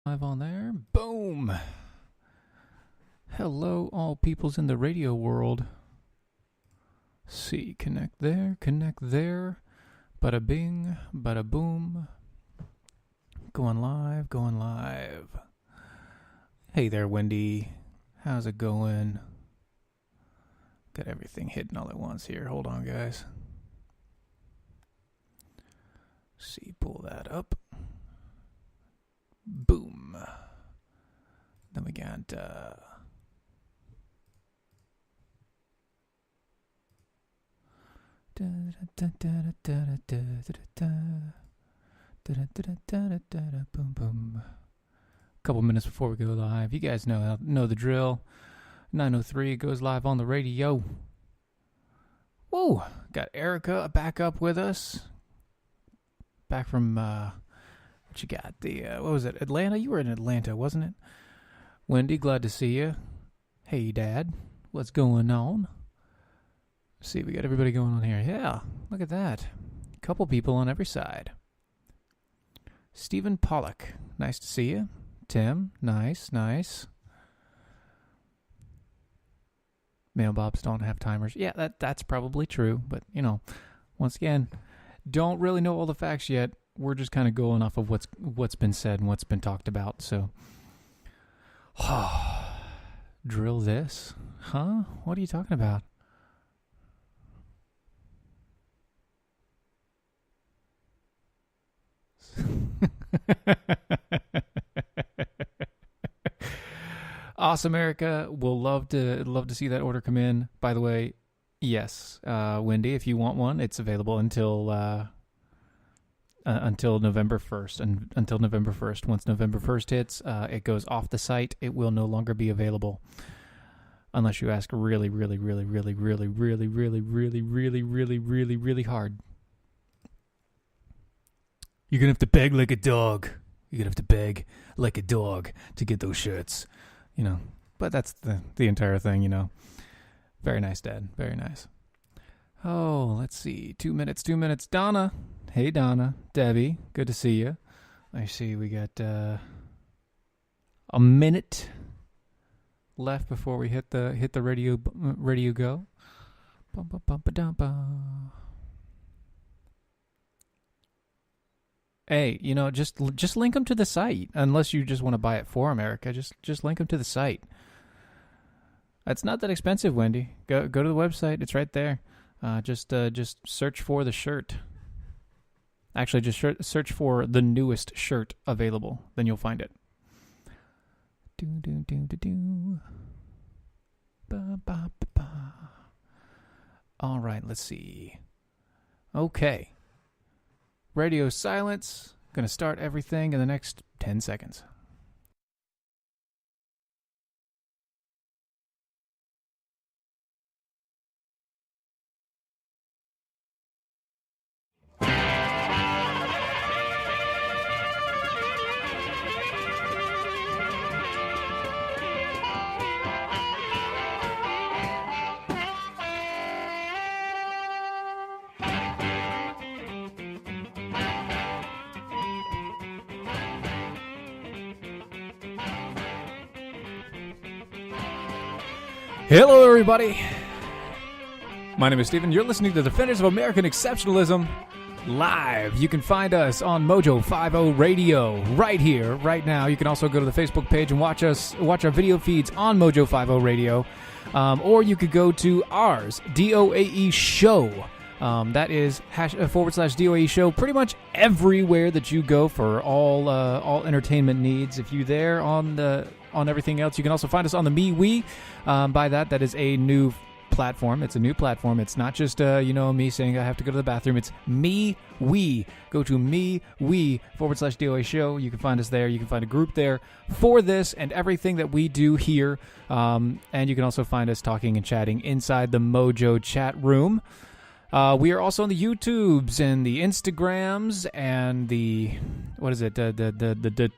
Live on there. Boom. Hello, all peoples in the radio world. See, connect there. Bada bing, bada boom. Going live. Hey there, Wendy. How's it going? Got everything hidden all at once here. Hold on, guys. See, pull that up. Boom. Then we got boom boom. Couple minutes before we go live. You guys know the drill. 9:03 goes live on the radio. Whoa! Got Erica back up with us. Back from what you got? What was it? Atlanta? You were in Atlanta, wasn't it? Wendy, glad to see you. Hey, Dad. What's going on? See, we got everybody going on here. Yeah, look at that. Couple people on every side. Stephen Pollock, nice to see you. Tim, nice. Mailbobs don't have timers. Yeah, that's probably true. But, once again, don't really know all the facts yet. We're just kind of going off of what's been said and what's been talked about. So, drill this? Huh? What are you talking about? Awesome, Erica. We'll love to see that order come in. By the way, yes, Wendy, if you want one, it's available until November 1st. And until November 1st. Once November 1st hits, it goes off the site. It will no longer be available unless you ask really, really, really, really, really, really, really, really, really, really, really, really hard. You're gonna have to beg like a dog. You're gonna have to beg like a dog to get those shirts. But that's the entire thing, Very nice, Dad. Very nice. Oh, let's see. 2 minutes. Donna. Hey, Donna. Debbie. Good to see you. I see we got a minute left before we hit the radio go. Hey, just link them to the site. Unless you just want to buy it for America, just link them to the site. It's not that expensive, Wendy. Go to the website. It's right there. Just search for the shirt. Actually, just search for the newest shirt available. Then you'll find it. All right, let's see. Okay. Radio silence. Going to start everything in the next 10 seconds. Hello, everybody. My name is Steven. You're listening to Defenders of American Exceptionalism live. You can find us on Mojo 50 Radio right here, right now. You can also go to the Facebook page and watch our video feeds on Mojo 50 Radio. Or you could go to ours, DOAE Show. That is /DOAE Show. Pretty much everywhere that you go for all entertainment needs. If you're there on everything else, you can also find us on the MeWe. By that is a new platform. It's a new platform. It's not just me saying I have to go to the bathroom. It's MeWe. Go to MeWe /DOA Show. You can find us there. You can find a group there for this and everything that we do here. And you can also find us talking and chatting inside the Mojo chat room. We are also on the YouTubes and the Instagrams and the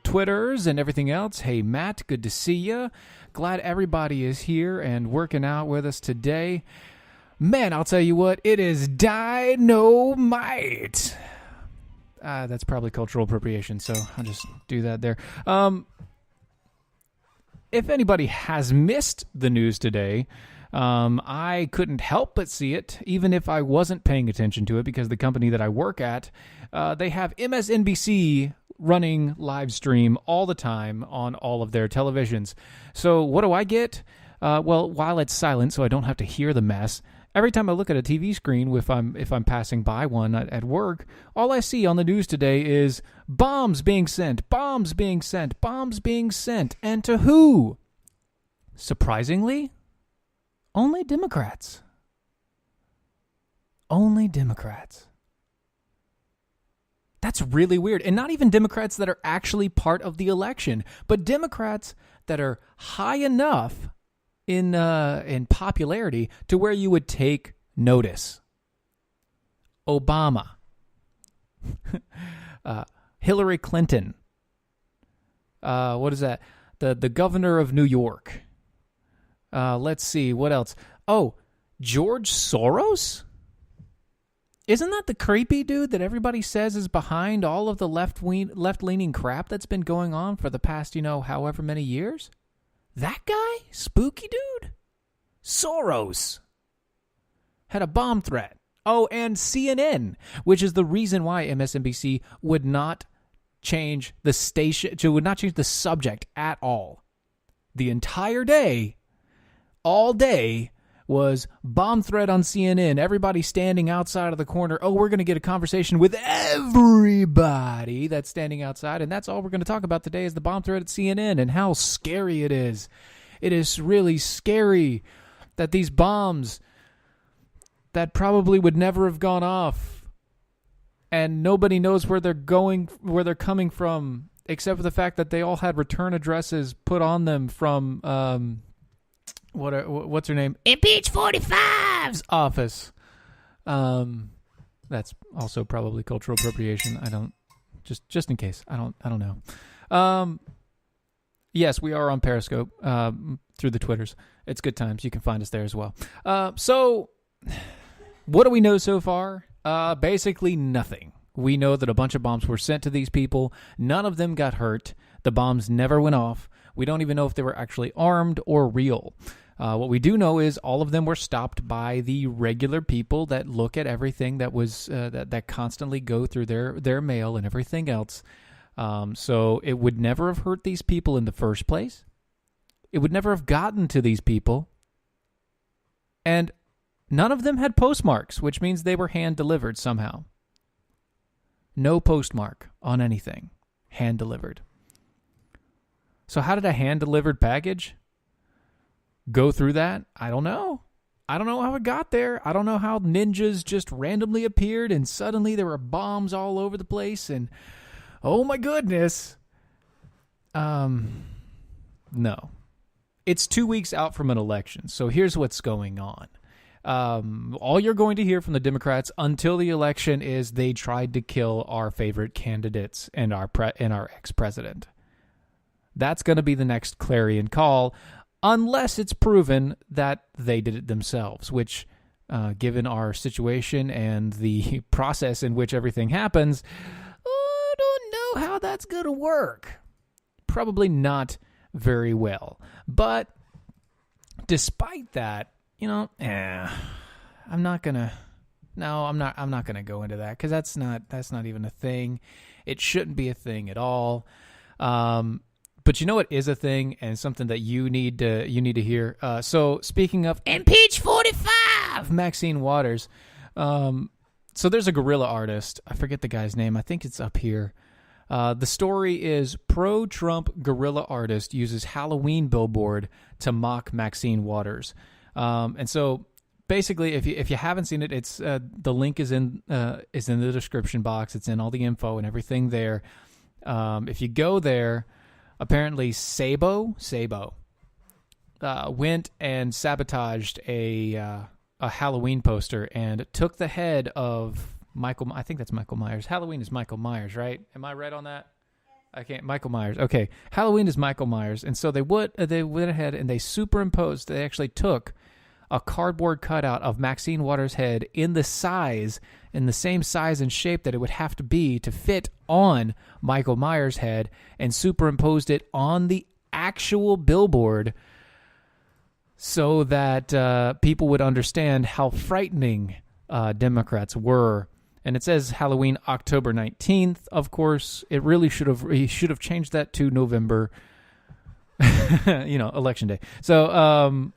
Twitters and everything else. Hey, Matt, good to see you. Glad everybody is here and working out with us today. Man, I'll tell you what, it is Dynamite. That's probably cultural appropriation, so I'll just do that there. if anybody has missed the news today, I couldn't help but see it, even if I wasn't paying attention to it, because the company that I work at, they have MSNBC running live stream all the time on all of their televisions. So what do I get? Well, while it's silent, so I don't have to hear the mess, every time I look at a TV screen, if I'm passing by one at work, all I see on the news today is bombs being sent, bombs being sent, bombs being sent. And to who? Surprisingly, only Democrats. Only Democrats. That's really weird. And not even Democrats that are actually part of the election, but Democrats that are high enough in popularity to where you would take notice. Obama. Hillary Clinton. What is that? The governor of New York. Let's see, what else? Oh, George Soros? Isn't that the creepy dude that everybody says is behind all of the left-leaning crap that's been going on for the past, however many years? That guy? Spooky dude? Soros. Had a bomb threat. Oh, and CNN, which is the reason why MSNBC would not change the station, would not change the subject at all. The entire day, all day, was bomb threat on CNN. Everybody standing outside of the corner. Oh, we're going to get a conversation with everybody that's standing outside. And that's all we're going to talk about today is the bomb threat at CNN and how scary it is. It is really scary that these bombs that probably would never have gone off and nobody knows where they're coming from, except for the fact that they all had return addresses put on them from, what's her name? Impeach 45's office. That's also probably cultural appropriation. I don't, just in case. I don't know. Yes, we are on Periscope through the Twitters. It's good times. You can find us there as well. So what do we know so far? Basically nothing. We know that a bunch of bombs were sent to these people. None of them got hurt. The bombs never went off. We don't even know if they were actually armed or real. What we do know is all of them were stopped by the regular people that look at everything that was that constantly go through their mail and everything else. So it would never have hurt these people in the first place. It would never have gotten to these people. And none of them had postmarks, which means they were hand-delivered somehow. No postmark on anything. Hand-delivered. So how did a hand-delivered package go through that? I don't know. I don't know how it got there. I don't know how ninjas just randomly appeared and suddenly there were bombs all over the place and oh my goodness. No. It's 2 weeks out from an election. So here's what's going on. All you're going to hear from the Democrats until the election is they tried to kill our favorite candidates and our ex-president. That's going to be the next clarion call, unless it's proven that they did it themselves, which, given our situation and the process in which everything happens, I don't know how that's going to work. Probably not very well. But despite that, I'm not going to go into that because that's not even a thing. It shouldn't be a thing at all. But you know what is a thing and something that you need to hear. So speaking of Impeach 45, Maxine Waters. So there's a guerrilla artist. I forget the guy's name. I think it's up here. The story is pro-Trump guerrilla artist uses Halloween billboard to mock Maxine Waters. And so basically, if you haven't seen it, it's the link is in the description box. It's in all the info and everything there. If you go there. Apparently, Sabo went and sabotaged a Halloween poster and took the head of Michael. I think that's Michael Myers. Halloween is Michael Myers, right? Am I right on that? I can't. Michael Myers. Okay, Halloween is Michael Myers, and so they went ahead and they superimposed. They actually took a cardboard cutout of Maxine Waters' head in the same size and shape that it would have to be to fit on Michael Myers' head and superimposed it on the actual billboard so that people would understand how frightening Democrats were. And it says Halloween, October 19th. Of course, he should have changed that to November, Election Day. So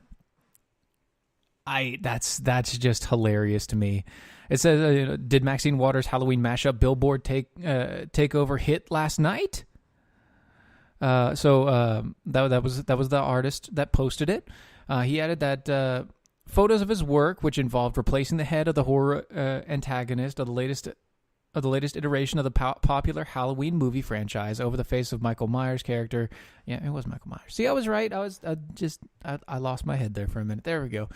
that's just hilarious to me. It says, did Maxine Waters' Halloween mashup billboard takeover hit last night? So that was the artist that posted it. He added that photos of his work, which involved replacing the head of the horror antagonist of the latest iteration of the popular Halloween movie franchise, over the face of Michael Myers' character. Yeah, it was Michael Myers. See, I was right. I lost my head there for a minute. There we go.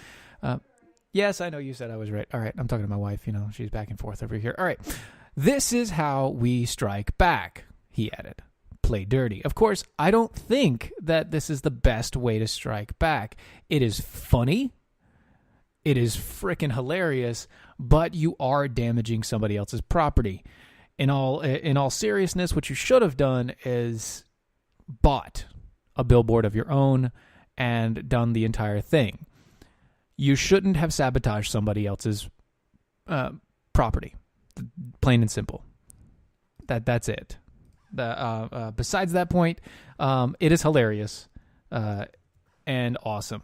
Yes, I know you said I was right. All right, I'm talking to my wife. She's back and forth over here. All right, this is how we strike back, he added. Play dirty. Of course, I don't think that this is the best way to strike back. It is funny. It is freaking hilarious, but you are damaging somebody else's property. In all seriousness, what you should have done is bought a billboard of your own and done the entire thing. You shouldn't have sabotaged somebody else's property. Plain and simple. That's it. Besides that point, it is hilarious and awesome.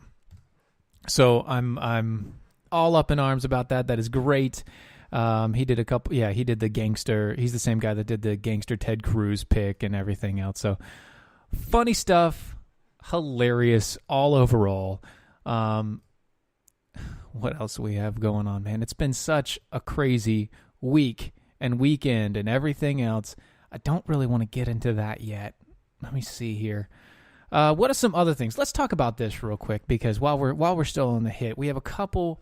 So I'm all up in arms about that. That is great. He did he did the gangster. He's the same guy that did the gangster Ted Cruz pick and everything else. So funny stuff, hilarious all overall. What else do we have going on, man? It's been such a crazy week and weekend and everything else. I don't really want to get into that yet. Let me see here. What are some other things? Let's talk about this real quick, because while we're still on the hit, we have a couple,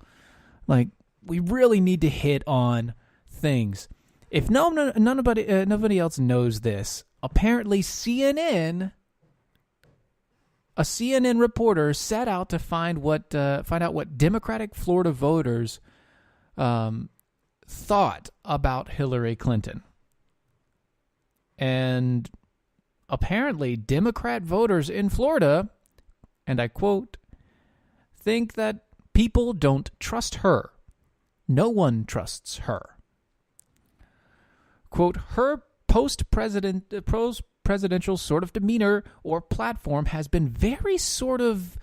we really need to hit on things. If nobody else knows this, apparently a CNN reporter set out to find out what Democratic Florida voters thought about Hillary Clinton. And apparently Democrat voters in Florida, and I quote, think that people don't trust her. No one trusts her. Quote, her post-presidential sort of demeanor or platform has been very sort of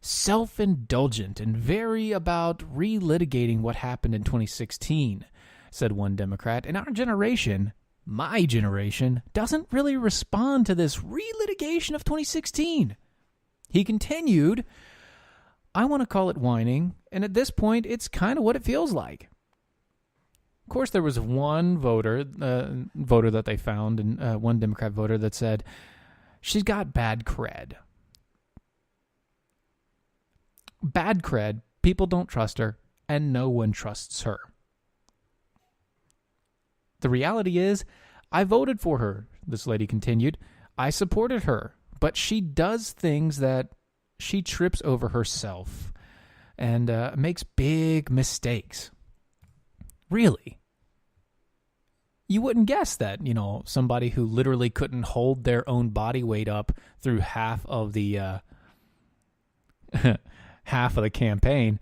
self-indulgent and very about relitigating what happened in 2016, said one Democrat. In our generation, my generation, doesn't really respond to this relitigation of 2016. He continued, I want to call it whining, and at this point, it's kind of what it feels like. Of course, there was one voter that they found, and one Democrat voter that said, she's got bad cred. Bad cred, people don't trust her, and no one trusts her. The reality is, I voted for her, this lady continued. I supported her, but she does things that she trips over herself and makes big mistakes. Really? You wouldn't guess that, somebody who literally couldn't hold their own body weight up through half of the campaign,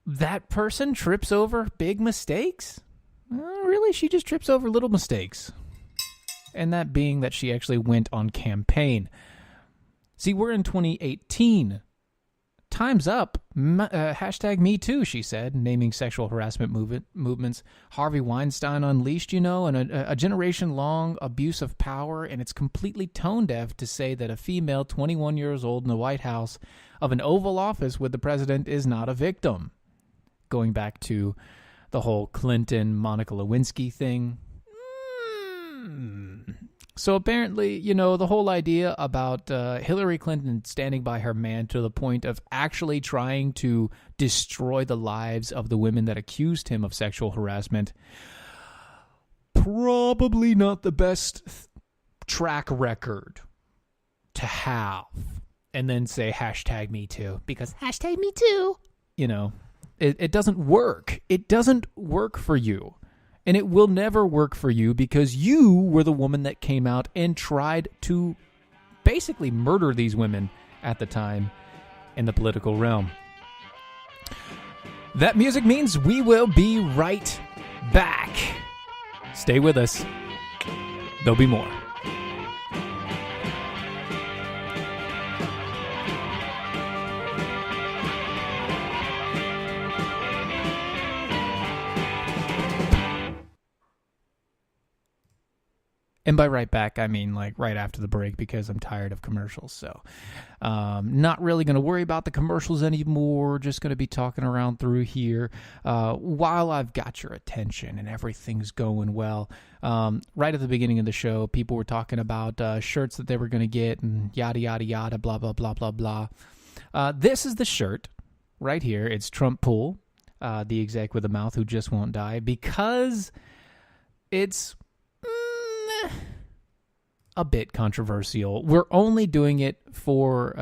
that person trips over big mistakes? Really? She just trips over little mistakes. And that being that she actually went on campaign. See, we're in 2018. Time's up. Hashtag me too, she said, naming sexual harassment movements. Harvey Weinstein unleashed, and a generation-long abuse of power, and it's completely tone-deaf to say that a female 21 years old in the White House of an Oval Office with the president is not a victim. Going back to the whole Clinton-Monica Lewinsky thing. So apparently, the whole idea about Hillary Clinton standing by her man to the point of actually trying to destroy the lives of the women that accused him of sexual harassment, probably not the best track record to have. And then say hashtag me too, because hashtag me too, it doesn't work. It doesn't work for you. And it will never work for you because you were the woman that came out and tried to basically murder these women at the time in the political realm. That music means we will be right back. Stay with us. There'll be more. And by right back, I mean like right after the break, because I'm tired of commercials. So not really going to worry about the commercials anymore. Just going to be talking around through here while I've got your attention and everything's going well. Right at the beginning of the show, people were talking about shirts that they were going to get and yada, yada, yada, blah, blah, blah, blah, blah. This is the shirt right here. It's Trump Pool, the exec with a mouth who just won't die, because it's a bit controversial. We're only doing it for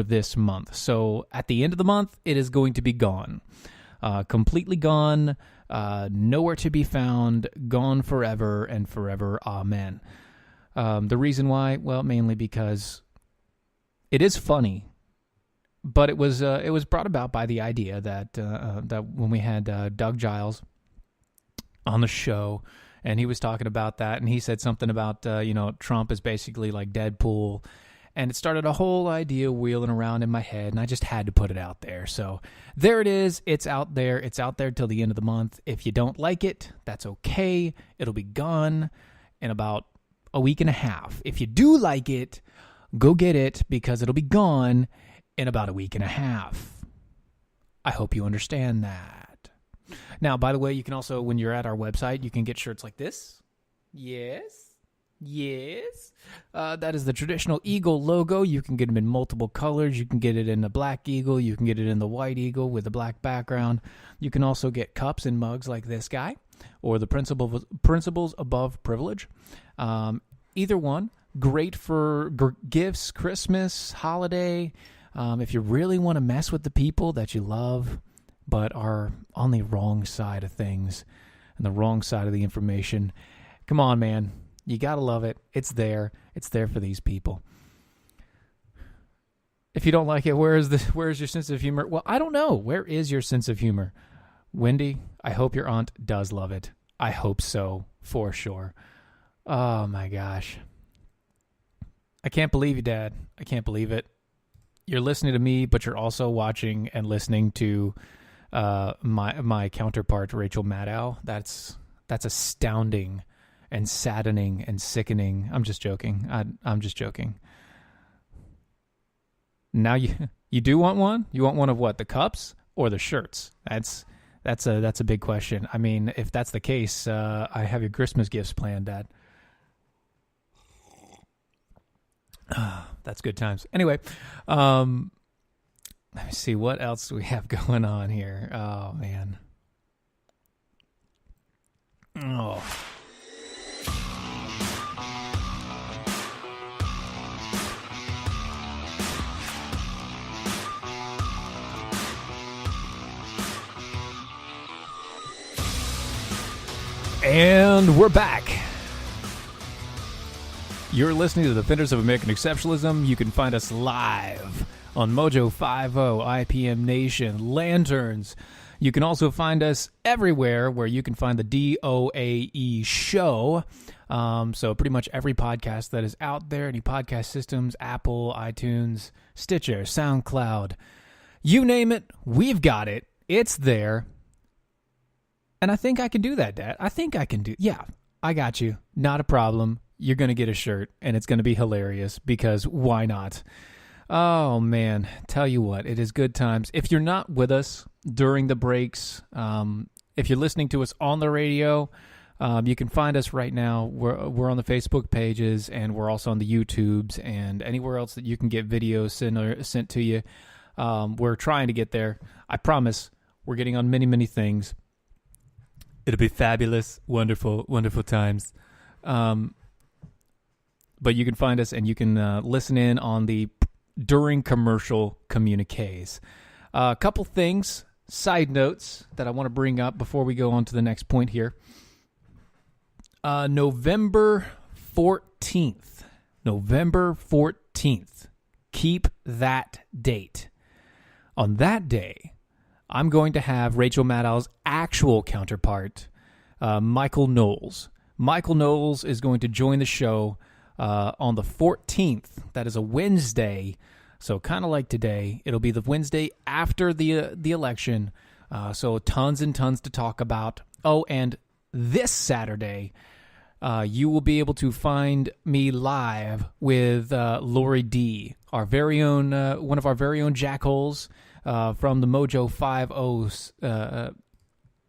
this month. So at the end of the month, it is going to be gone. Completely gone, nowhere to be found, gone forever and forever. Amen. The reason why, well, mainly because it is funny, but it was brought about by the idea that that when we had Doug Giles on the show, and he was talking about that, and he said something about, Trump is basically like Deadpool. And it started a whole idea wheeling around in my head, and I just had to put it out there. So there it is. It's out there. It's out there till the end of the month. If you don't like it, that's okay. It'll be gone in about a week and a half. If you do like it, go get it, because it'll be gone in about a week and a half. I hope you understand that. Now, by the way, you can also, when you're at our website, you can get shirts like this. Yes. That is the traditional eagle logo. You can get them in multiple colors. You can get it in the black eagle. You can get it in the white eagle with a black background. You can also get cups and mugs like this guy, or the principles above privilege. Either one, great for gifts, Christmas, holiday. If you really want to mess with the people that you love, but are on the wrong side of things and the wrong side of the information. Come on, man. You got to love it. It's there. It's there for these people. If you don't like it, where is your sense of humor? Well, I don't know. Where is your sense of humor? Wendy, I hope your aunt does love it. I hope so, for sure. Oh, my gosh. I can't believe you, Dad. I can't believe it. You're listening to me, but you're also watching and listening to my counterpart, Rachel Maddow. That's astounding and saddening and sickening. I'm just joking. I'm just joking. Now you do want one? You want one of what? The cups or the shirts? That's a big question. I mean, if that's the case, I have your Christmas gifts planned, Dad. That's good times. Anyway, let me see what else do we have going on here. Oh, man. Oh. And we're back. You're listening to the Defenders of American Exceptionalism. You can find us live on Mojo 50, IPM Nation, Lanterns. You can also find us everywhere where you can find the DOAE show. So pretty much every podcast that is out there, any podcast systems, Apple, iTunes, Stitcher, SoundCloud, you name it, we've got it. It's there. And I think I can do that, Dad. I think I can do. Yeah, I got you. Not a problem. You're going to get a shirt, and it's going to be hilarious, because why not? Oh, man. Tell you what, it is good times. If you're not with us during the breaks, if you're listening to us on the radio, you can find us right now. We're on the Facebook pages, and we're also on the YouTubes and anywhere else that you can get videos sent to you. We're trying to get there. I promise we're getting on many, many things. It'll be fabulous, wonderful, wonderful times. But you can find us, and you can listen in on the during commercial communiques. A couple things, side notes that I want to bring up before we go on to the next point here. November 14th. 14th. Keep that date. On that day, I'm going to have Rachel Maddow's actual counterpart, Michael Knowles. Michael Knowles is going to join the show on the 14th. That is a Wednesday. So kind of like today, it'll be the Wednesday after the election. So tons and tons to talk about. Oh, and this Saturday, you will be able to find me live with Lori D, our very own, one of our very own jackholes from the Mojo 50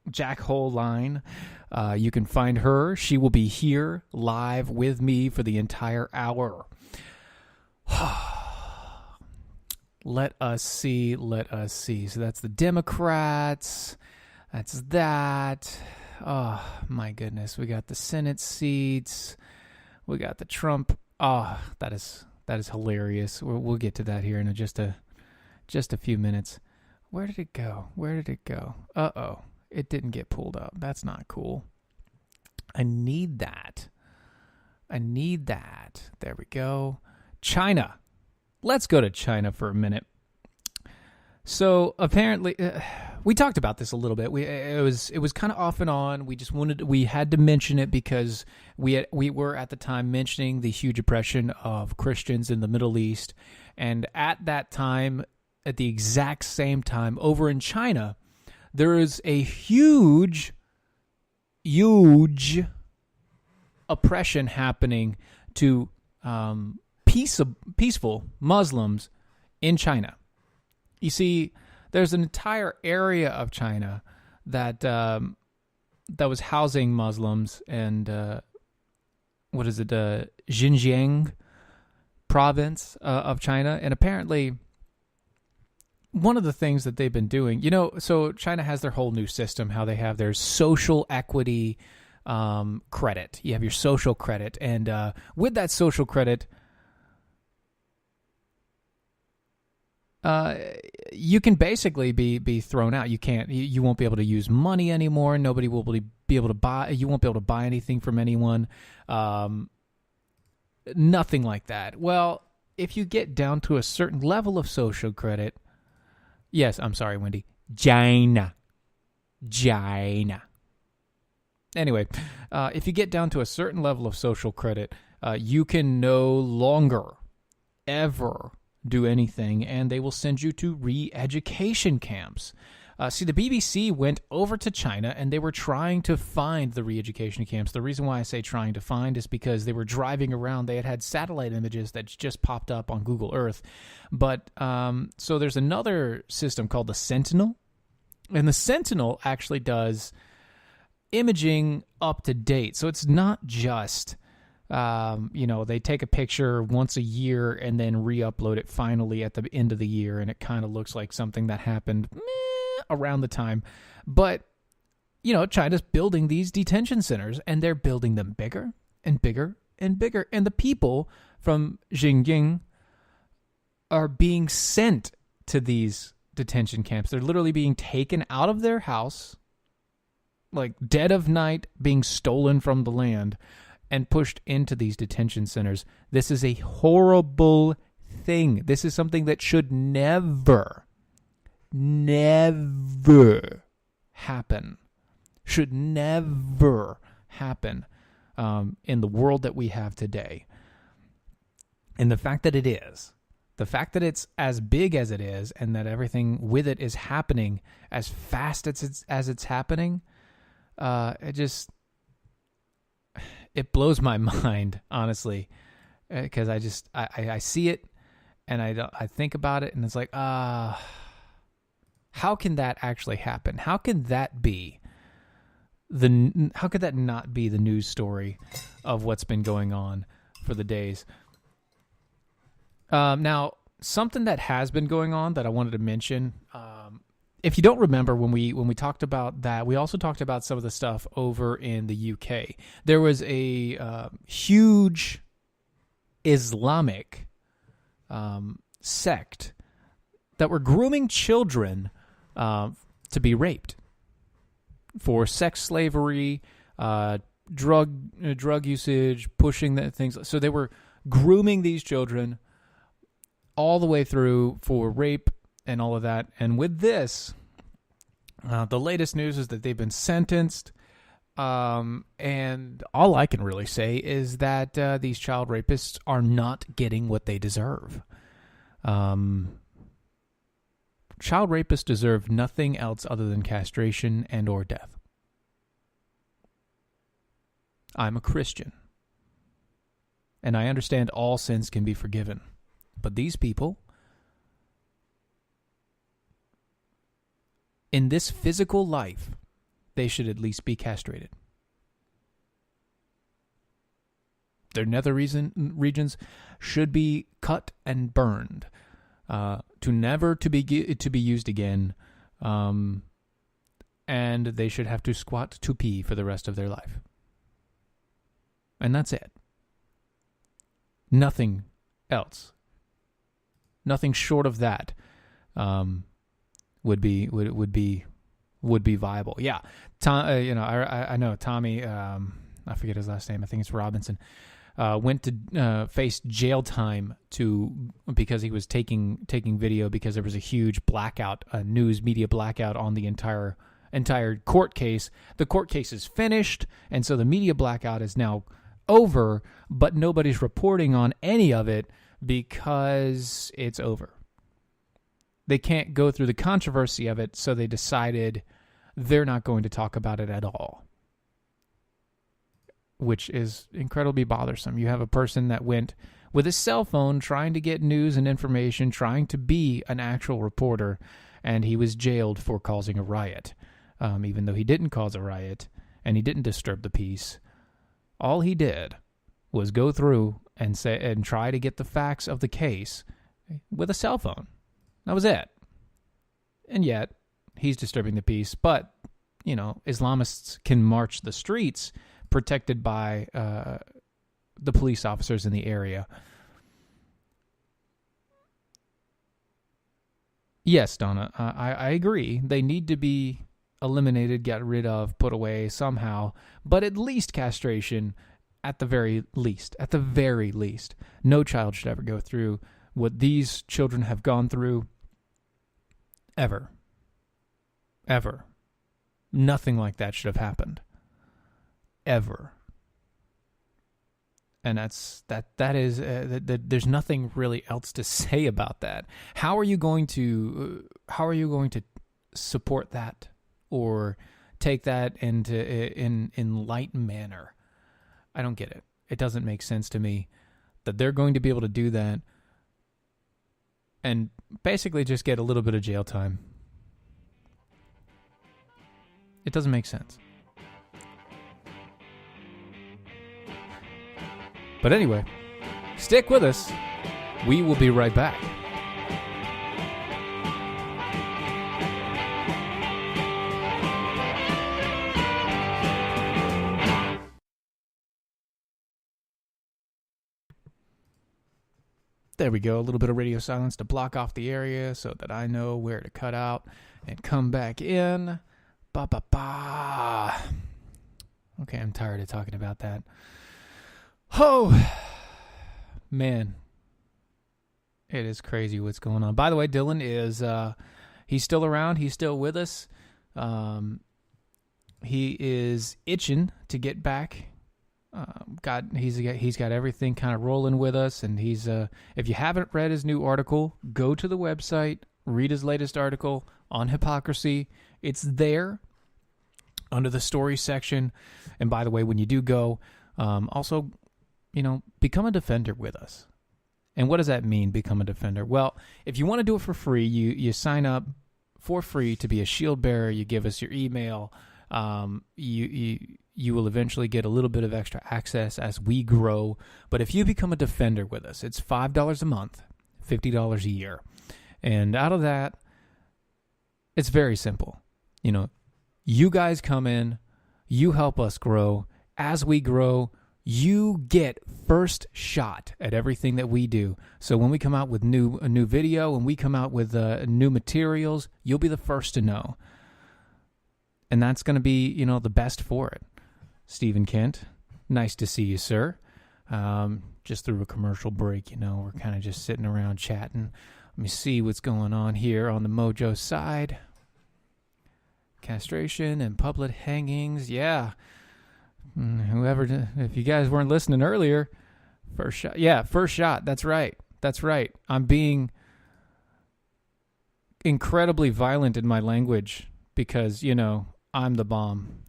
jackhole line. You can find her. She will be here live with me for the entire hour. Let us see. So that's the Democrats. That's that. Oh, my goodness. We got the Senate seats. We got the Trump. Oh, that is hilarious. We'll get to that here in just a few minutes. Where did it go? Uh-oh. It didn't get pulled up. That's not cool. I need that. There we go. China. Let's go to China for a minute. So apparently, we talked about this a little bit. It was kind of off and on. We had to mention it because we were at the time mentioning the huge oppression of Christians in the Middle East, and at that time, at the exact same time, over in China, there is a huge oppression happening to peaceful Muslims in China. You see, there's an entire area of China that was housing Muslims, and Xinjiang province of China, and apparently one of the things that they've been doing, so China has their whole new system, how they have their social equity credit. You have your social credit, and with that social credit, you can basically be thrown out. You won't be able to use money anymore. Nobody will be able to buy. You won't be able to buy anything from anyone. Nothing like that. Well, if you get down to a certain level of social credit, yes, I'm sorry, Wendy. China. Anyway, if you get down to a certain level of social credit, you can no longer ever do anything, and they will send you to re-education camps. See, the BBC went over to China, and they were trying to find the re-education camps. The reason why I say trying to find is because they were driving around. They had satellite images that just popped up on Google Earth. But so there's another system called the Sentinel, and the Sentinel actually does imaging up to date. So it's not just they take a picture once a year and then re-upload it finally at the end of the year, and it kind of looks like something that happened around the time. But, China's building these detention centers, and they're building them bigger and bigger and bigger. And the people from Xinjiang are being sent to these detention camps. They're literally being taken out of their house, like dead of night, being stolen from the land, and pushed into these detention centers. This is a horrible thing. This is something that should never happen. Should never happen in the world that we have today. And the fact that it's as big as it is, and that everything with it is happening as fast as it's happening, it blows my mind, honestly, because I see it, and I think about it, and it's like, how can that actually happen? How can that be how could that not be the news story of what's been going on for the days? Now, something that has been going on that I wanted to mention, if you don't remember, when we talked about that, we also talked about some of the stuff over in the UK. There was a huge Islamic sect that were grooming children to be raped for sex slavery, drug usage, pushing that things. So they were grooming these children all the way through for rape and all of that. And with this, the latest news is that they've been sentenced. And all I can really say is that these child rapists are not getting what they deserve. Child rapists deserve nothing else other than castration and or death. I'm a Christian, and I understand all sins can be forgiven. But these people, in this physical life, they should at least be castrated. Their nether regions should be cut and burned, to never to be used again, and they should have to squat to pee for the rest of their life. And that's it. Nothing else. Nothing short of that would be viable. Yeah, I know Tommy. I forget his last name. I think it's Robinson. Went to face jail time because he was taking video because there was a huge blackout, a news media blackout on the entire court case. The court case is finished, and so the media blackout is now over, but nobody's reporting on any of it because it's over. They can't go through the controversy of it, so they decided they're not going to talk about it at all, which is incredibly bothersome. You have a person that went with a cell phone trying to get news and information, trying to be an actual reporter, and he was jailed for causing a riot, even though he didn't cause a riot and he didn't disturb the peace. All he did was go through and try to get the facts of the case with a cell phone. That was it. And yet, he's disturbing the peace. But, Islamists can march the streets protected by the police officers in the area. Yes, Donna, I agree. They need to be eliminated, get rid of, put away somehow. But at least castration, at the very least. At the very least. No child should ever go through what these children have gone through. Ever. Ever. Nothing like that should have happened. Ever. And there's nothing really else to say about that. How are you going to support that or take that in light manner? I don't get it. It doesn't make sense to me that they're going to be able to do that and basically just get a little bit of jail time. It doesn't make sense. But anyway, stick with us. We will be right back. There we go. A little bit of radio silence to block off the area so that I know where to cut out and come back in. Ba-ba-ba. Okay, I'm tired of talking about that. Oh, man. It is crazy what's going on. By the way, Dylan is, he's still around. He's still with us. He is itching to get back. He's got everything kind of rolling with us, and he's if you haven't read his new article, go to the website, read his latest article on hypocrisy. It's there under the story section. And by the way, when you do go, also, become a defender with us. And what does that mean, become a defender? Well, if you want to do it for free, you sign up for free to be a shield bearer. You give us your email. You will eventually get a little bit of extra access as we grow. But if you become a defender with us, it's $5 a month, $50 a year. And out of that, it's very simple. You guys come in, you help us grow. As we grow, you get first shot at everything that we do. So when we come out with a new video, when we come out with new materials, you'll be the first to know. And that's going to be, the best for it. Stephen Kent, nice to see you, sir. just through a commercial break, we're kind of just sitting around chatting. Let me see what's going on here on the Mojo side. Castration and public hangings. Yeah. If you guys weren't listening earlier, first shot. Yeah, first shot. That's right. I'm being incredibly violent in my language because, I'm the bomb,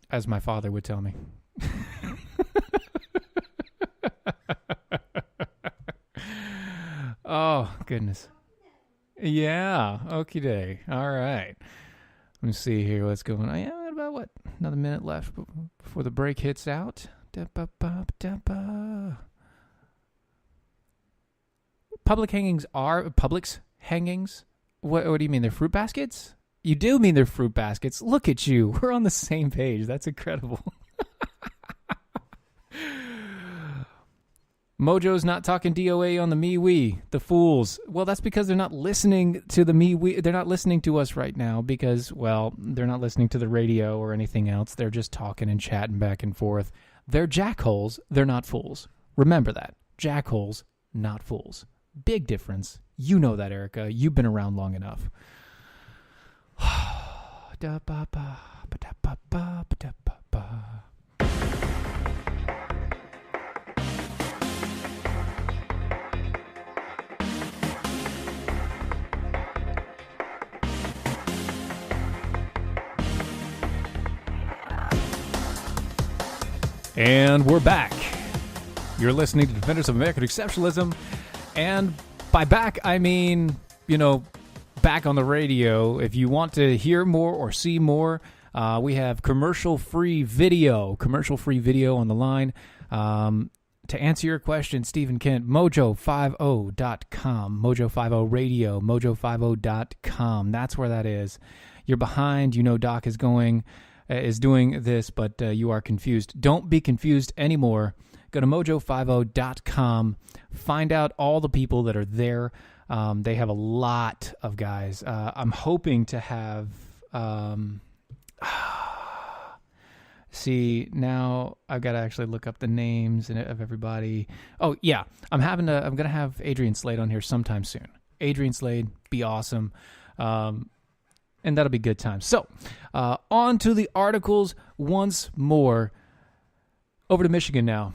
as my father would tell me. Oh, goodness. Yeah, okie day. All right. Let me see here what's going on. Yeah, about another minute left before the break hits out. Public hangings are Publix hangings? What do you mean? They're fruit baskets? You do mean they're fruit baskets. Look at you. We're on the same page. That's incredible. Mojo's not talking DOA on the MeWe. The fools. Well, that's because they're not listening to the MeWe. They're not listening to us right now because, well, they're not listening to the radio or anything else. They're just talking and chatting back and forth. They're jackholes. They're not fools. Remember that. Jackholes, not fools. Big difference. You know that, Erica. You've been around long enough. And we're back. You're listening to Defenders of American Exceptionalism. And by back, I mean, back on the radio. If you want to hear more or see more, we have commercial-free video on the line. To answer your question, Stephen Kent, mojo50.com, Mojo50 Radio, mojo50.com. That's where that is. You're behind. Doc is doing this, but you are confused. Don't be confused anymore. Go to mojo50.com. Find out all the people that are there. They have a lot of guys. I'm hoping to have... see, now I've got to actually look up the names of everybody. Oh, yeah. I'm going to have Adrian Slade on here sometime soon. Adrian Slade, be awesome. And that'll be good times. So, on to the articles once more. Over to Michigan now.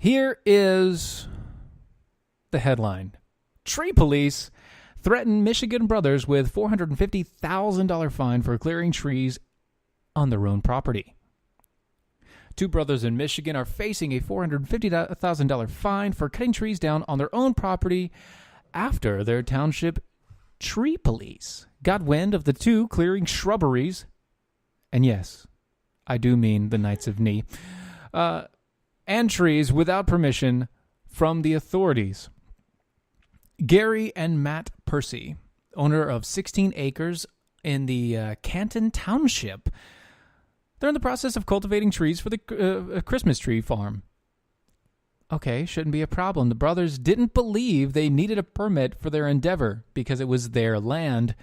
Here is the headline. Tree police threaten Michigan brothers with $450,000 fine for clearing trees on their own property. Two brothers in Michigan are facing a $450,000 fine for cutting trees down on their own property after their township tree police got wind of the two clearing shrubberies, and yes, I do mean the Knights of Knee, and trees without permission from the authorities. Gary and Matt Percy, owner of 16 acres in the Canton Township, they're in the process of cultivating trees for the Christmas tree farm. Okay, shouldn't be a problem. The brothers didn't believe they needed a permit for their endeavor because it was their land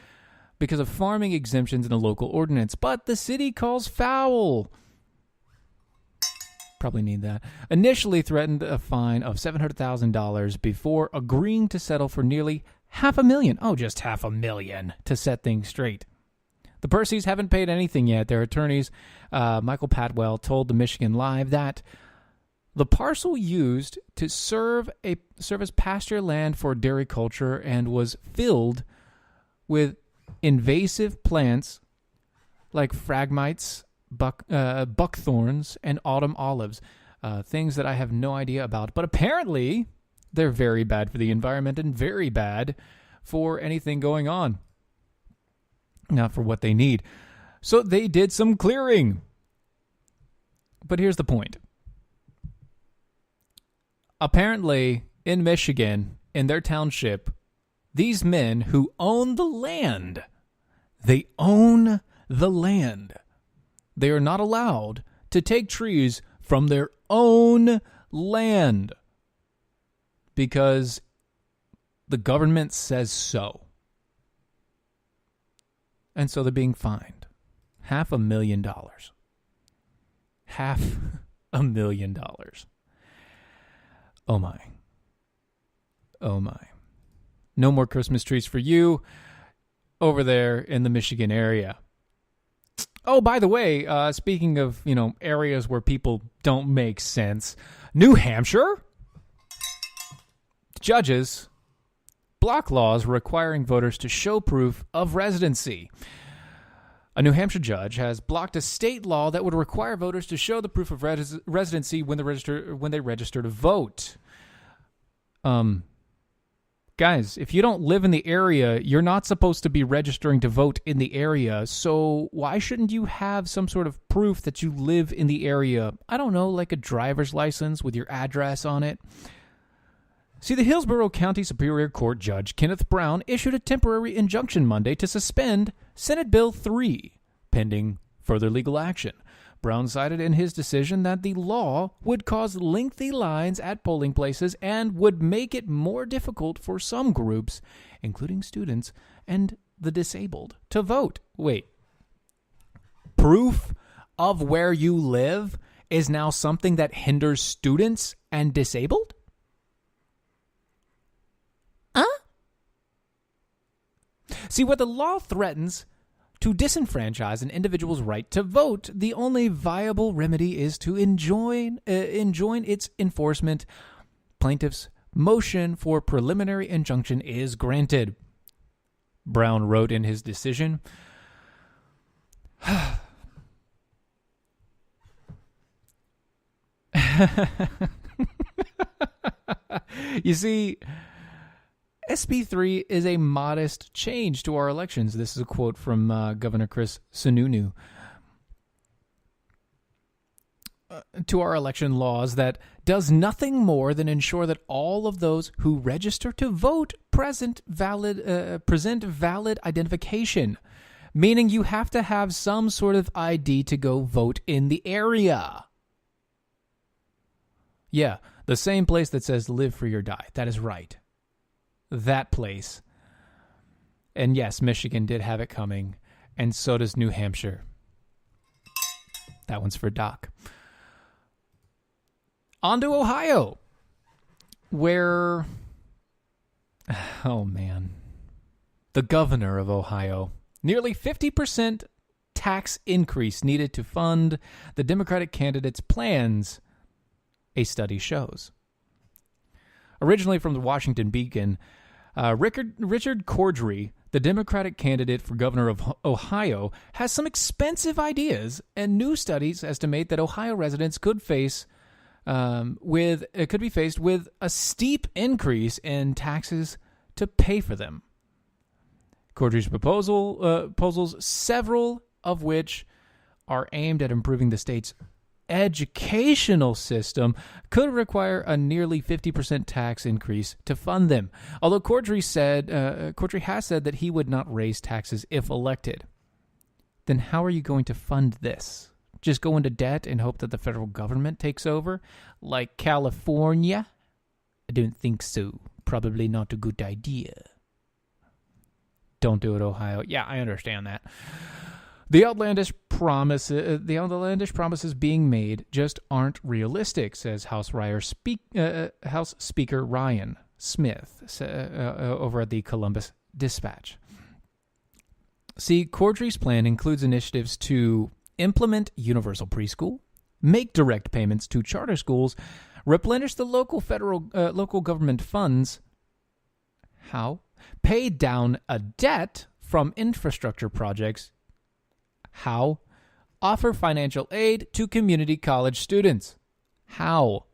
because of farming exemptions in the local ordinance. But the city calls foul. Probably need that. Initially threatened a fine of $700,000 before agreeing to settle for nearly $500,000. Oh, just $500,000 to set things straight. The Percys haven't paid anything yet. Their attorneys, Michael Patwell, told the Michigan Live that the parcel used to serve as pasture land for dairy culture and was filled with invasive plants like phragmites, buckthorns, and autumn olives, things that I have no idea about. But apparently, they're very bad for the environment and very bad for anything going on. Not for what they need. So they did some clearing. But here's the point. Apparently, in Michigan, in their township, these men who own the land, they own the land. They are not allowed to take trees from their own land because the government says so. And so they're being fined $500,000. $500,000. Oh my. Oh my. No more Christmas trees for you over there in the Michigan area. Oh, by the way, speaking of, areas where people don't make sense, New Hampshire? Judges block laws requiring voters to show proof of residency. A New Hampshire judge has blocked a state law that would require voters to show the proof of residency when they register to vote. Guys, if you don't live in the area, you're not supposed to be registering to vote in the area. So why shouldn't you have some sort of proof that you live in the area? I don't know, like a driver's license with your address on it. See, the Hillsborough County Superior Court Judge Kenneth Brown issued a temporary injunction Monday to suspend Senate Bill 3, pending further legal action. Brown cited in his decision that the law would cause lengthy lines at polling places and would make it more difficult for some groups, including students and the disabled, to vote. Wait. Proof of where you live is now something that hinders students and disabled? See, where the law threatens to disenfranchise an individual's right to vote, the only viable remedy is to enjoin its enforcement. Plaintiff's motion for preliminary injunction is granted. Brown wrote in his decision, you see, SB 3 is a modest change to our elections. This is a quote from Governor Chris Sununu. To our election laws that does nothing more than ensure that all of those who register to vote present valid identification, meaning you have to have some sort of ID to go vote in the area. Yeah, the same place that says live free or die. That is right. That place. And yes, Michigan did have it coming, and so does New Hampshire. That one's for Doc. On to Ohio, where, oh man, the governor of Ohio, nearly 50% tax increase needed to fund the Democratic candidate's plans, a study shows. Originally from the Washington Beacon, Richard Cordry, the Democratic candidate for governor of Ohio, has some expensive ideas, and new studies estimate that Ohio residents could be faced with a steep increase in taxes to pay for them. Cordry's proposals, several of which are aimed at improving the state's educational system, could require a nearly 50% tax increase to fund them. Although Cordry has said that he would not raise taxes if elected. Then how are you going to fund this? Just go into debt and hope that the federal government takes over? Like California? I don't think so. Probably not a good idea. Don't do it, Ohio. Yeah, I understand that. The outlandish promises being made just aren't realistic, says House Speaker Ryan Smith over at the Columbus Dispatch. See, Cordry's plan includes initiatives to implement universal preschool, make direct payments to charter schools, replenish the local government funds. How? Pay down a debt from infrastructure projects. How? Offer financial aid to community college students. How?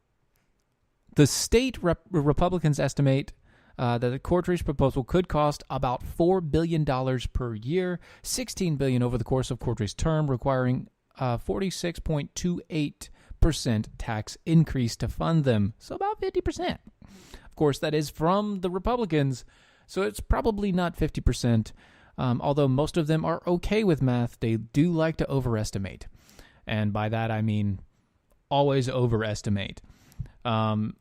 The state Republicans estimate that the Cordry's proposal could cost about $4 billion per year, $16 billion over the course of Cordry's term, requiring a 46.28% tax increase to fund them. So about 50%. Of course, that is from the Republicans, so it's probably not 50%. Although most of them are okay with math, they do like to overestimate. And by that, I mean always overestimate. So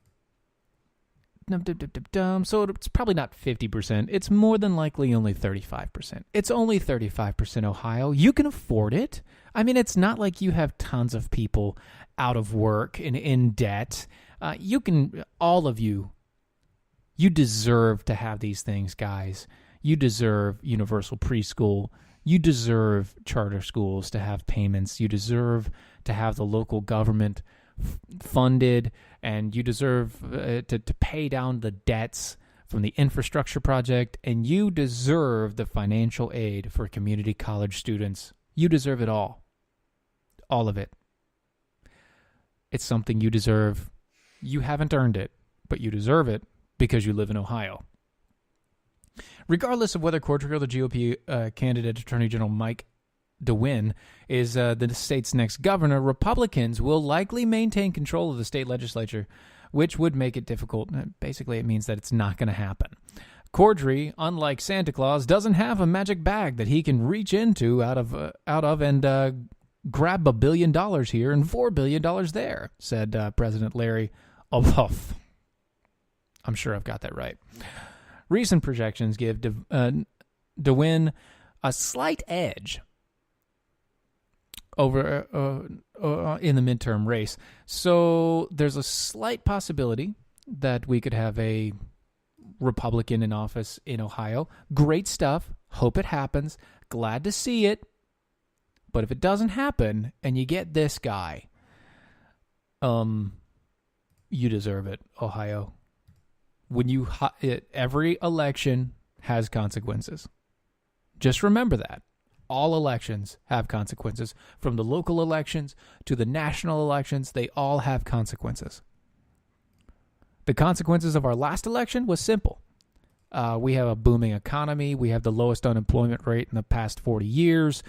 it's probably not 50%. It's more than likely only 35%. It's only 35%, Ohio. You can afford it. I mean, it's not like you have tons of people out of work and in debt. All of you deserve to have these things, guys. You deserve universal preschool. You deserve charter schools to have payments. You deserve to have the local government funded, and you deserve to pay down the debts from the infrastructure project, and you deserve the financial aid for community college students. You deserve it all. All of it. It's something you deserve. You haven't earned it, but you deserve it because you live in Ohio. Regardless of whether Cordray or the GOP candidate Attorney General Mike DeWine is the state's next governor, Republicans will likely maintain control of the state legislature, which would make it difficult. Basically, it means that it's not going to happen. Cordray, unlike Santa Claus, doesn't have a magic bag that he can reach into out of and grab $1 billion here and $4 billion there, said President Larry Olhoff. I'm sure I've got that right. Recent projections give DeWine a slight edge over in the midterm race. So there's a slight possibility that we could have a Republican in office in Ohio. Great stuff. Hope it happens. Glad to see it. But if it doesn't happen and you get this guy, you deserve it, Ohio. Every election has consequences. Just remember that. All elections have consequences. From the local elections to the national elections, they all have consequences. The consequences of our last election was simple. We have a booming economy. We have the lowest unemployment rate in the past 40 years.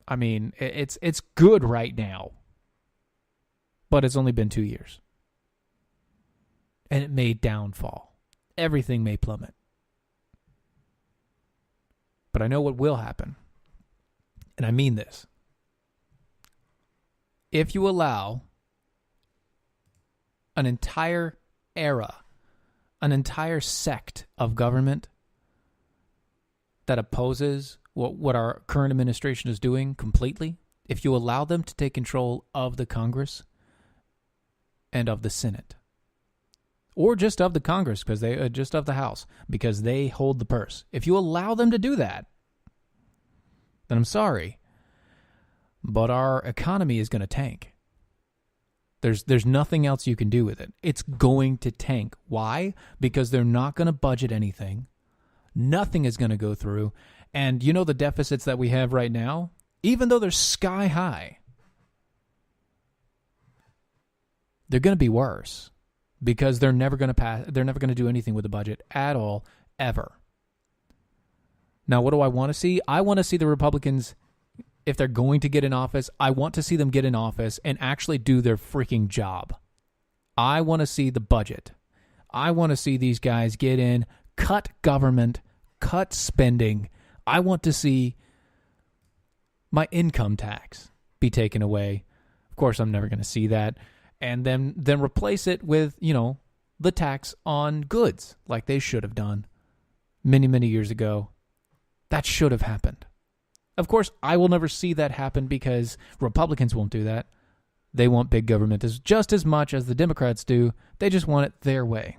It's good right now. But it's only been 2 years. And it may downfall. Everything may plummet. But I know what will happen. And I mean this. If you allow an entire era, an entire sect of government that opposes what our current administration is doing completely, if you allow them to take control of the Congress and of the Senate, or just of the Congress, because they just of the House, because they hold the purse. If you allow them to do that, then I'm sorry, but our economy is going to tank. There's nothing else you can do with it. It's going to tank. Why? Because they're not going to budget anything. Nothing is going to go through. And you know the deficits that we have right now, even though they're sky high, they're going to be worse. Because they're never going to pass. They're never going to do anything with the budget at all, ever. Now, what do I want to see? I want to see the Republicans, if they're going to get in office, I want to see them get in office and actually do their freaking job. I want to see the budget. I want to see these guys get in, cut government, cut spending. I want to see my income tax be taken away. Of course, I'm never going to see that. And then replace it with, the tax on goods, like they should have done many, many years ago. That should have happened. Of course, I will never see that happen because Republicans won't do that. They want big government just as much as the Democrats do. They just want it their way.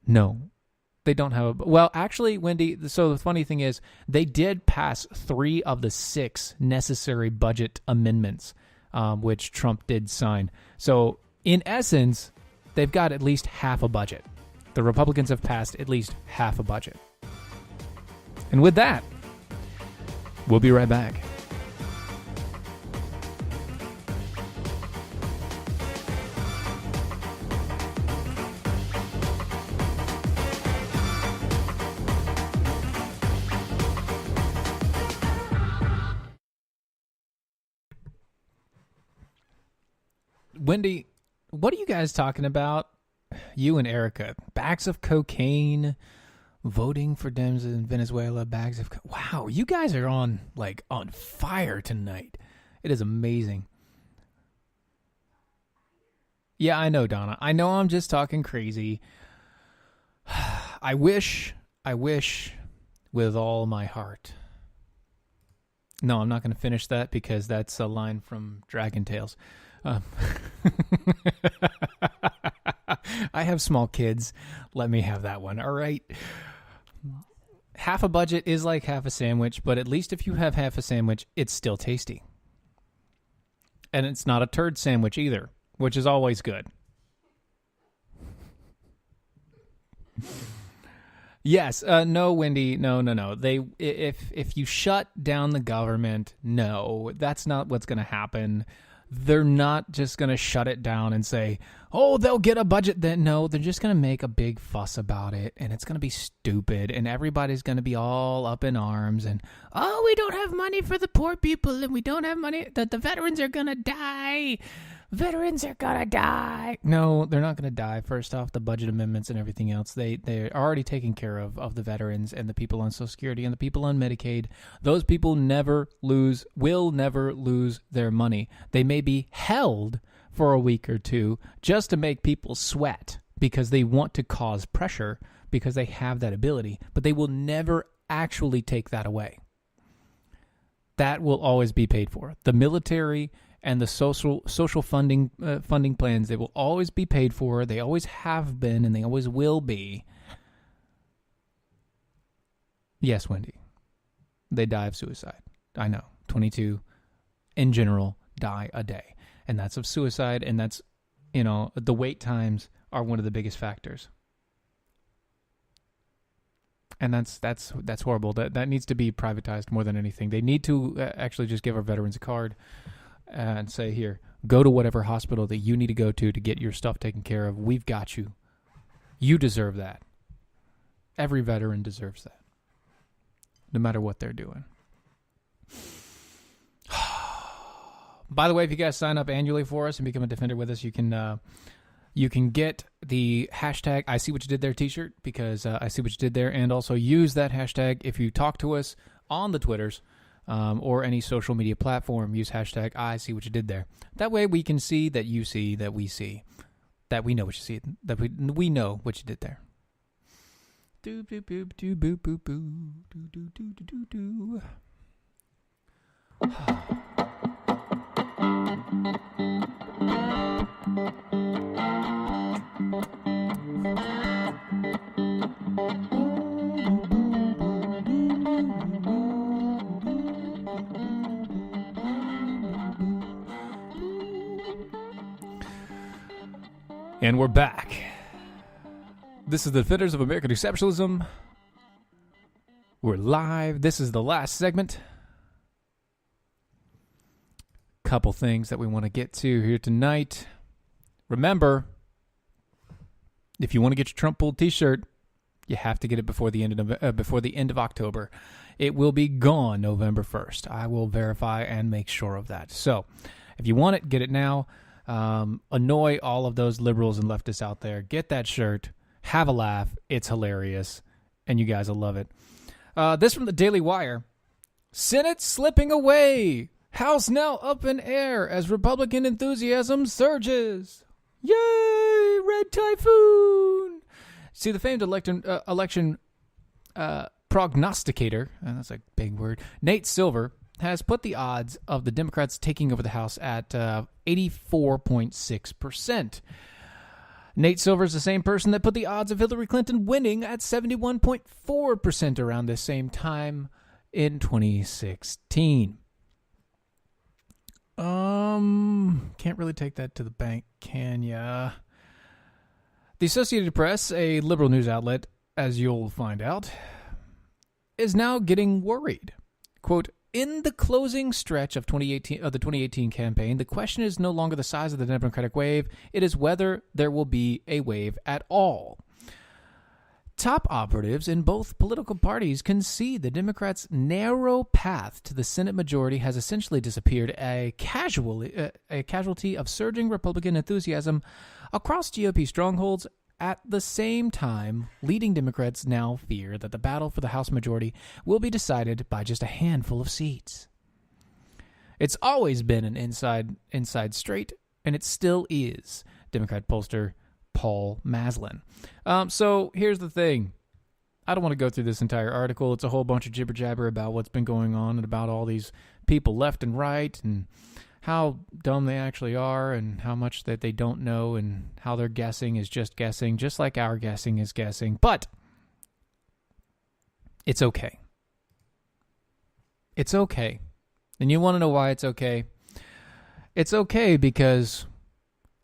No, they don't have a... Well, actually, Wendy, so the funny thing is, they did pass 3 of the 6 necessary budget amendments, which Trump did sign. So, in essence, they've got at least half a budget. The Republicans have passed at least half a budget. And with that, we'll be right back. Wendy, what are you guys talking about? You and Erica, bags of cocaine, voting for Dems in Venezuela, bags of... Wow, you guys are on fire tonight. It is amazing. Yeah, I know, Donna. I know I'm just talking crazy. I wish with all my heart No, I'm not going to finish that because that's a line from Dragon Tales. I have small kids. Let me have that one. All right. Half a budget is like half a sandwich, but at least if you have half a sandwich, it's still tasty. And it's not a turd sandwich either, which is always good. Yes, no, Wendy, no. If you shut down the government, no, that's not what's going to happen. They're not just going to shut it down and say, oh, they'll get a budget then. No, they're just going to make a big fuss about it, and it's going to be stupid, and everybody's going to be all up in arms, and, oh, we don't have money for the poor people, and we don't have money, the veterans are going to die. Veterans are going to die. No, they're not going to die. First off, the budget amendments and everything else, they're already taking care of the veterans and the people on Social Security and the people on Medicaid. Those people will never lose their money. They may be held for a week or two just to make people sweat because they want to cause pressure because they have that ability, but they will never actually take that away. That will always be paid for. The military and the social funding plans, they will always be paid for. They always have been, and they always will be. Yes, Wendy. They die of suicide. I know. 22, in general, die a day. And that's of suicide, and that's, the wait times are one of the biggest factors. And that's horrible. That needs to be privatized more than anything. They need to actually just give our veterans a card and say, here, go to whatever hospital that you need to go to get your stuff taken care of. We've got you. You deserve that. Every veteran deserves that, no matter what they're doing. By the way, if you guys sign up annually for us and become a defender with us, you can get the hashtag I see what you did there t-shirt, because I see what you did there, and also use that hashtag if you talk to us on the Twitters or any social media platform. Use hashtag I see what you did there. That way we can see that you see that we see, that we know what you see, that we know what you did there. Do boop boop do boop boop boo do do do do do do. And we're back. This is the Defenders of American Exceptionalism. We're live. This is the last segment. Couple things that we want to get to here tonight. Remember, if you want to get your Trump pulled t-shirt, you have to get it before the end of October. It will be gone November 1st. I will verify and make sure of that. So, if you want it, get it now. Annoy all of those liberals and leftists out there. Get that shirt. Have a laugh. It's hilarious. And you guys will love it. This from the Daily Wire. Senate slipping away. House now up in air as Republican enthusiasm surges. Yay! Red Typhoon! See, the famed election prognosticator, and that's a big word, Nate Silver, has put the odds of the Democrats taking over the House at 84.6%. Nate Silver is the same person that put the odds of Hillary Clinton winning at 71.4% around this same time in 2016. Can't really take that to the bank, can ya? The Associated Press, a liberal news outlet, as you'll find out, is now getting worried. Quote, in the closing stretch of the 2018 campaign, the question is no longer the size of the Democratic wave, it is whether there will be a wave at all. Top operatives in both political parties concede the Democrats' narrow path to the Senate majority has essentially disappeared, a casualty of surging Republican enthusiasm across GOP strongholds. At the same time, leading Democrats now fear that the battle for the House majority will be decided by just a handful of seats. It's always been an inside straight, and it still is, Democrat pollster Paul Maslin. So here's the thing. I don't want to go through this entire article. It's a whole bunch of jibber-jabber about what's been going on and about all these people left and right, and how dumb they actually are, and how much that they don't know, and how their guessing is just guessing, just like our guessing is guessing. But it's okay. It's okay. And you want to know why it's okay? It's okay because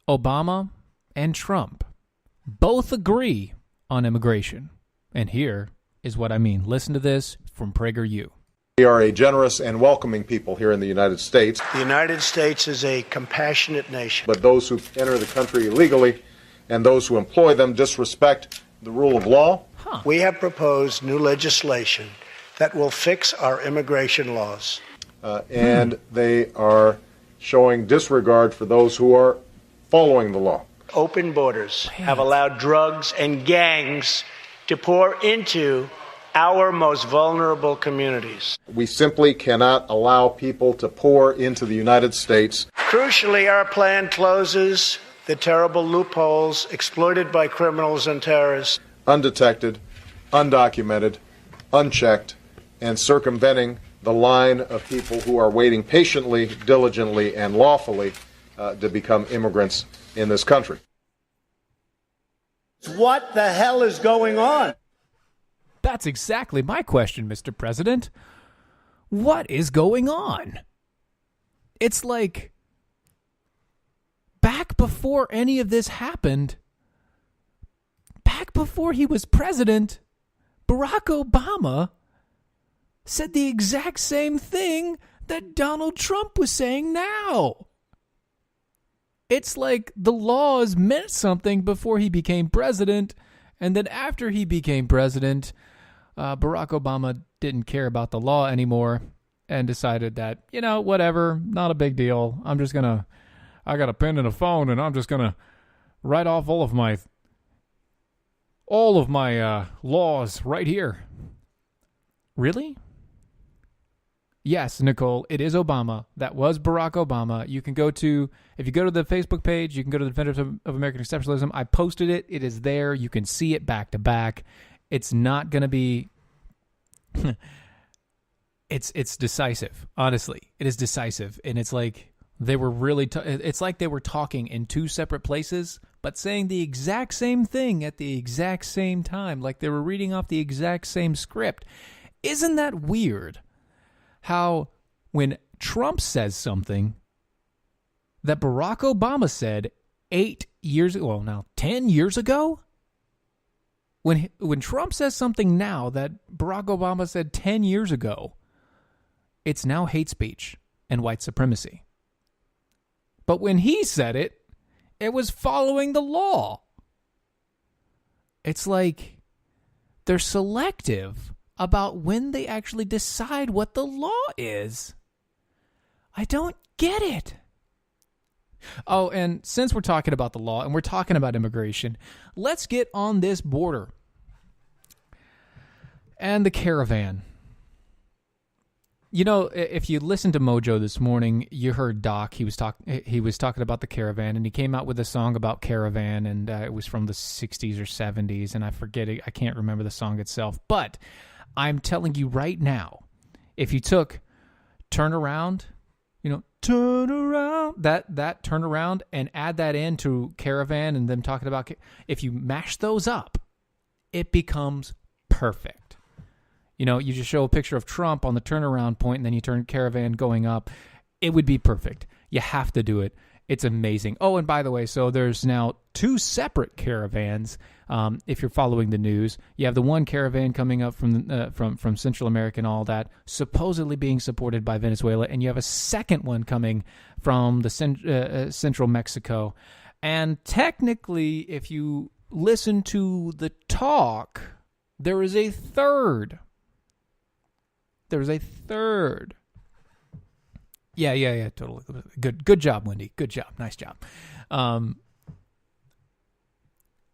Obama and Trump both agree on immigration. And here is what I mean. Listen to this from PragerU. We are a generous and welcoming people here in the United States. The United States is a compassionate nation. But those who enter the country illegally and those who employ them disrespect the rule of law. We have proposed new legislation that will fix our immigration laws. And they are showing disregard for those who are following the law. Open borders have allowed drugs and gangs to pour into our most vulnerable communities. We simply cannot allow people to pour into the United States. Crucially, our plan closes the terrible loopholes exploited by criminals and terrorists. Undetected, undocumented, unchecked, and circumventing the line of people who are waiting patiently, diligently, and lawfully to become immigrants in this country. What the hell is going on? That's exactly my question, Mr. President. What is going on? It's like, back before any of this happened, back before he was president, Barack Obama said the exact same thing that Donald Trump was saying now. It's like the laws meant something before he became president, and then after he became president, Barack Obama didn't care about the law anymore and decided that, whatever, not a big deal. I got a pen and a phone, and I'm just going to write off all of my laws right here. Really? Yes, Nicole, it is Obama. That was Barack Obama. If you go to the Facebook page, you can go to the Defenders of American Exceptionalism. I posted it. It is there. You can see it back to back. It's not going to be... it's decisive. Honestly, it is decisive. And it's like they were really... it's like they were talking in two separate places, but saying the exact same thing at the exact same time, like they were reading off the exact same script. Isn't that weird? How when Trump says something that Barack Obama said 10 years ago, when Trump says something now that Barack Obama said 10 years ago, it's now hate speech and white supremacy. But when he said it, it was following the law. It's like they're selective about when they actually decide what the law is. I don't get it. Oh, and since we're talking about the law and we're talking about immigration, let's get on this border and the caravan. If you listened to Mojo this morning, you heard Doc. He was talking about the caravan, and he came out with a song about caravan, and it was from the 60s or 70s, and I forget it. I can't remember the song itself, but I'm telling you right now, if you took turn around, turn around, that turn around, and add that into caravan and them talking about, if you mash those up, it becomes perfect. You just show a picture of Trump on the turnaround point, and then you turn caravan going up. It would be perfect. You have to do it. It's amazing. Oh, and by the way, so there's now two separate caravans. If you're following the news, you have the one caravan coming up from Central America and all that, supposedly being supported by Venezuela, and you have a second one coming from the Central Mexico. And technically, if you listen to the talk, there is a third. There's a third. Yeah, totally. Good job, Wendy. Good job. Nice job.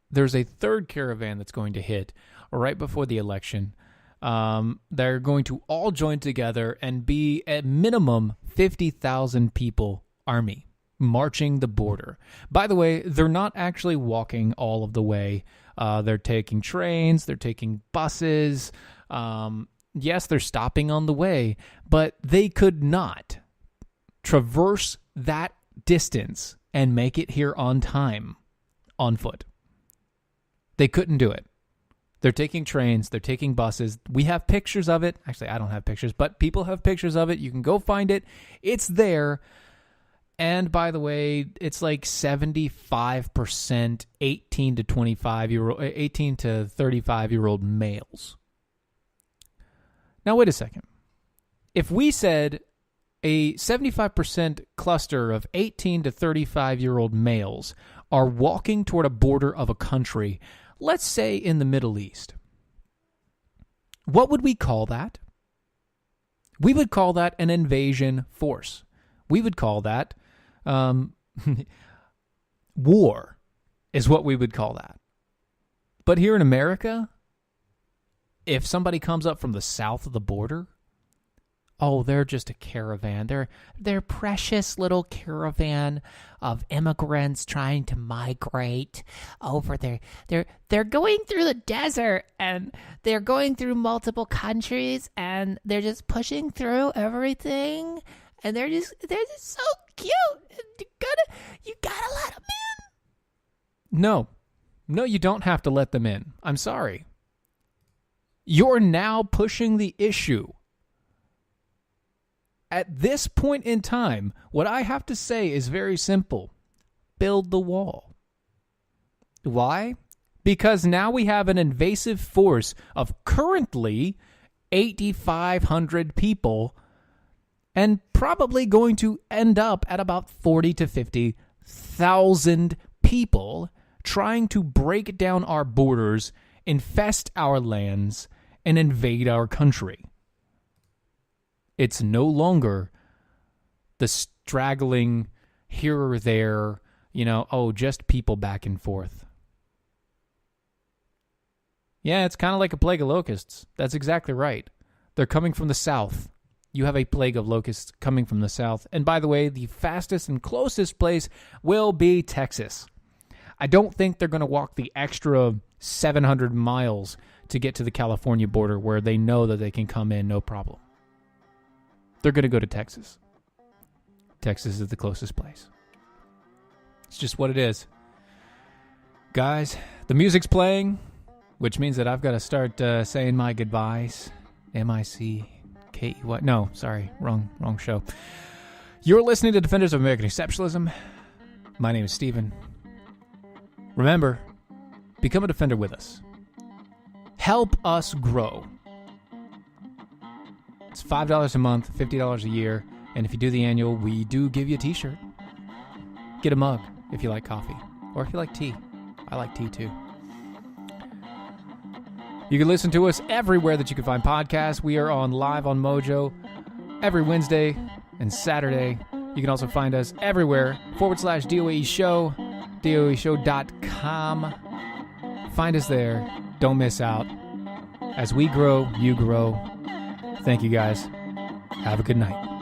There's a third caravan that's going to hit right before the election. They're going to all join together and be at minimum 50,000 people army marching the border. By the way, they're not actually walking all of the way. They're taking trains. They're taking buses. Yes, they're stopping on the way, but they could not traverse that distance and make it here on time on foot. They couldn't do it. They're taking trains. They're taking buses. We have pictures of it. Actually, I don't have pictures, but people have pictures of it. You can go find it. It's there. And by the way, it's like 75% 18 to 35-year-old males. Now, wait a second. If we said a 75% cluster of 18 to 35-year-old males are walking toward a border of a country, let's say in the Middle East, what would we call that? We would call that an invasion force. We would call that war is what we would call that. But here in America, if somebody comes up from the south of the border, oh, they're just a caravan. They're precious little caravan of immigrants trying to migrate over there. They're going through the desert, and they're going through multiple countries, and they're just pushing through everything, and they're just so cute. You gotta let them in. No, you don't have to let them in. I'm sorry. You're now pushing the issue. At this point in time, what I have to say is very simple. Build the wall. Why? Because now we have an invasive force of currently 8,500 people and probably going to end up at about 40 to 50,000 people trying to break down our borders, infest our lands, and invade our country. It's no longer the straggling here or there, just people back and forth. Yeah, it's kind of like a plague of locusts. That's exactly right. They're coming from the south. You have a plague of locusts coming from the south. And by the way, the fastest and closest place will be Texas. I don't think they're going to walk the extra 700 miles to get to the California border where they know that they can come in no problem. They're going to go to Texas. Texas is the closest place. It's just what it is. Guys, the music's playing, which means that I've got to start saying my goodbyes. M-I-C-K-E-Y. No, sorry, wrong show. You're listening to Defenders of American Exceptionalism. My name is Steven. Remember, become a defender with us. Help us grow. It's $5 a month, $50 a year, and if you do the annual, we do give you a t-shirt. Get a mug if you like coffee, or if you like tea. I like tea too. You can listen to us everywhere that you can find podcasts. We are on live on Mojo every Wednesday and Saturday. You can also find us everywhere /DOAE show, DOAEshow.com. Find us there. Don't miss out. As we grow, you grow. Thank you guys. Have a good night.